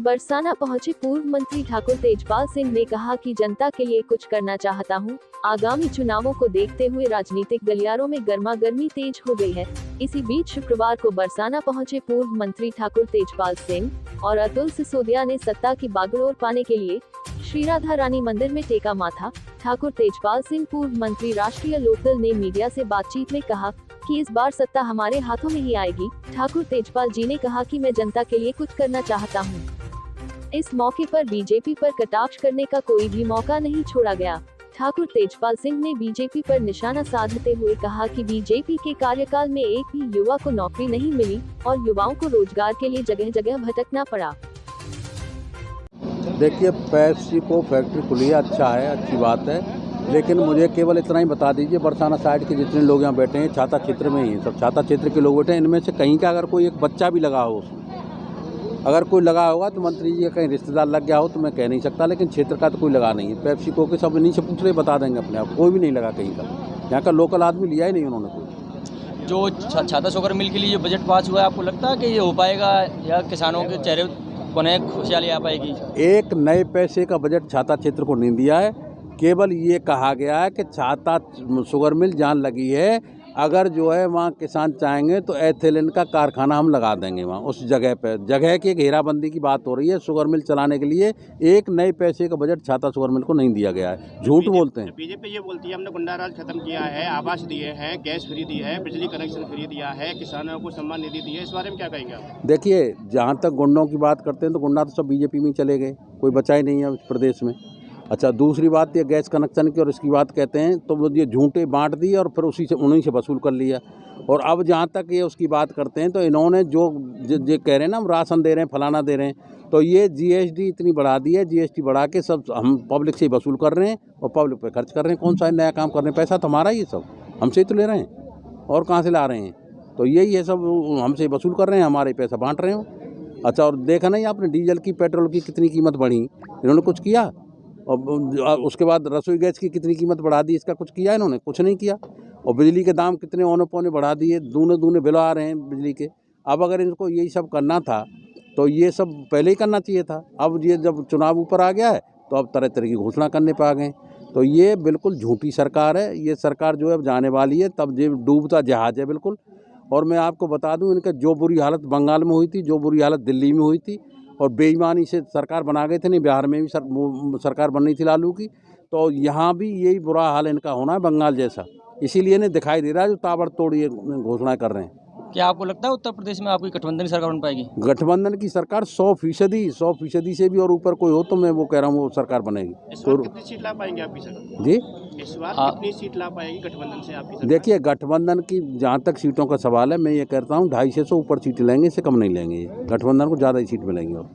बरसाना पहुंचे पूर्व मंत्री ठाकुर तेजपाल सिंह ने कहा कि जनता के लिए कुछ करना चाहता हूं। आगामी चुनावों को देखते हुए राजनीतिक गलियारों में गर्मागर्मी तेज हो गई है। इसी बीच शुक्रवार को बरसाना पहुंचे पूर्व मंत्री ठाकुर तेजपाल सिंह और अतुल सिसोदिया ने सत्ता की बागडोर पाने के लिए श्री राधा रानी मंदिर में टेका माथा। ठाकुर तेजपाल सिंह पूर्व मंत्री राष्ट्रीय लोकदल ने मीडिया से बातचीत में कहा कि इस बार सत्ता हमारे हाथों में ही आएगी। ठाकुर तेजपाल जी ने कहा कि मैं जनता के लिए कुछ करना चाहता हूं। इस मौके पर बीजेपी पर कटाक्ष करने का कोई भी मौका नहीं छोड़ा गया। ठाकुर तेजपाल सिंह ने बीजेपी पर निशाना साधते हुए कहा कि बीजेपी के कार्यकाल में एक भी युवा को नौकरी नहीं मिली और युवाओं को रोजगार के लिए जगह जगह भटकना पड़ा। देखिए, पेप्सी को फैक्ट्री खुली है, अच्छा है, अच्छी बात है, लेकिन मुझे केवल इतना ही बता दीजिए, बरसाना साइड के जितने लोग यहाँ बैठे हैं छाता क्षेत्र में ही, सब छाता क्षेत्र के लोग बैठे हैं, इनमें से कहीं का अगर कोई एक बच्चा भी लगा हो, अगर कोई लगा होगा तो मंत्री जी का कहीं रिश्तेदार लग गया हो तो मैं कह नहीं सकता, लेकिन क्षेत्र का तो कोई लगा नहीं है। पेप्सी को के सब इन्हीं से पूछ रहे, बता देंगे अपने आप, कोई भी नहीं लगा कहीं का। यहाँ का लोकल आदमी लिया ही नहीं उन्होंने कोई। जो छाता शुगर मिल के लिए जो बजट पास हुआ है, आपको लगता है कि ये हो पाएगा या किसानों के चेहरे को नए खुशहाली आ पाएगी? एक नए पैसे का बजट छाता क्षेत्र को नहीं दिया है। केवल ये कहा गया है कि छाता शुगर मिल जहाँ लगी है, अगर जो है वहाँ किसान चाहेंगे तो एथिलीन का कारखाना हम लगा देंगे वहाँ उस जगह पे। जगह की घेराबंदी की बात हो रही है। शुगर मिल चलाने के लिए एक नए पैसे का बजट छाता शुगर मिल को नहीं दिया गया है। झूठ बोलते हैं। बीजेपी ये बोलती है हमने गुंडा राज खत्म किया है, आवास दिए हैं, गैस फ्री दी है, बिजली कनेक्शन फ्री दिया है, किसानों को सम्मान निधि दी है। इस बारे में क्या कहेंगे आप? देखिए, जहाँ तक गुंडों की बात करते हैं तो गुंडा तो सब बीजेपी में ही चले गए, कोई बचा ही नहीं है उस प्रदेश में। अच्छा, दूसरी बात ये गैस कनेक्शन की और इसकी बात कहते हैं तो वो ये झूठे बांट दी और फिर उसी से उन्हीं से वसूल कर लिया। और अब जहाँ तक ये उसकी बात करते हैं तो इन्होंने जो कह रहे हैं ना, हम राशन दे रहे हैं, फलाना दे रहे हैं, तो ये जीएसटी इतनी बढ़ा दी है, जीएसटी बढ़ा के सब हम पब्लिक से वसूल कर रहे हैं और पब्लिक पे खर्च कर रहे हैं। कौन सा नया काम कर रहे हैं? पैसा तो हमारा ही है, सब हमसे ही तो ले रहे हैं और कहाँ से ला रहे हैं? तो यही है, सब हमसे वसूल कर रहे हैं, हमारे पैसा बांट रहे हो। अच्छा, और देखा नहीं आपने डीजल की, पेट्रोल की कितनी कीमत बढ़ी? इन्होंने कुछ किया? और उसके बाद रसोई गैस की कितनी कीमत बढ़ा दी? इसका कुछ किया इन्होंने? कुछ नहीं किया। और बिजली के दाम कितने औने पौने बढ़ा दिए, दूने बिल आ रहे हैं बिजली के। अब अगर इनको यही सब करना था तो ये सब पहले ही करना चाहिए था। अब ये जब चुनाव ऊपर आ गया है तो अब तरह तरह की घोषणा करने पे आ गए। तो ये बिल्कुल झूठी सरकार है। ये सरकार जो है अब जाने वाली है, तब ये डूबता जहाज है बिल्कुल। और मैं आपको बता दूं, इनका जो बुरी हालत बंगाल में हुई थी, जो बुरी हालत दिल्ली में हुई थी, और बेईमानी से सरकार बना गए थे, नहीं बिहार में भी सरकार बन रही थी लालू की, तो यहाँ भी यही बुरा हाल इनका होना है बंगाल जैसा। इसीलिए इन्हें दिखाई दे रहा है जो ताबड़तोड़ ये घोषणा कर रहे हैं। क्या आपको लगता है उत्तर प्रदेश में आपकी गठबंधन की सरकार बन पाएगी? गठबंधन की सरकार 100% से भी और ऊपर कोई हो तो मैं वो कह रहा हूँ वो सरकार बनेगी। इस बार कितनी सीट ला पाएंगे आपकी सरकार? जी, इस बार कितनी सीट ला पाएगी गठबंधन से आपकी सरकार? देखिए, गठबंधन की जहाँ तक सीटों का सवाल है, मैं ये कहता हूँ 250 से ऊपर सीटें लेंगे, इससे कम नहीं लेंगे। गठबंधन को ज़्यादा ही सीट मिलेंगी। और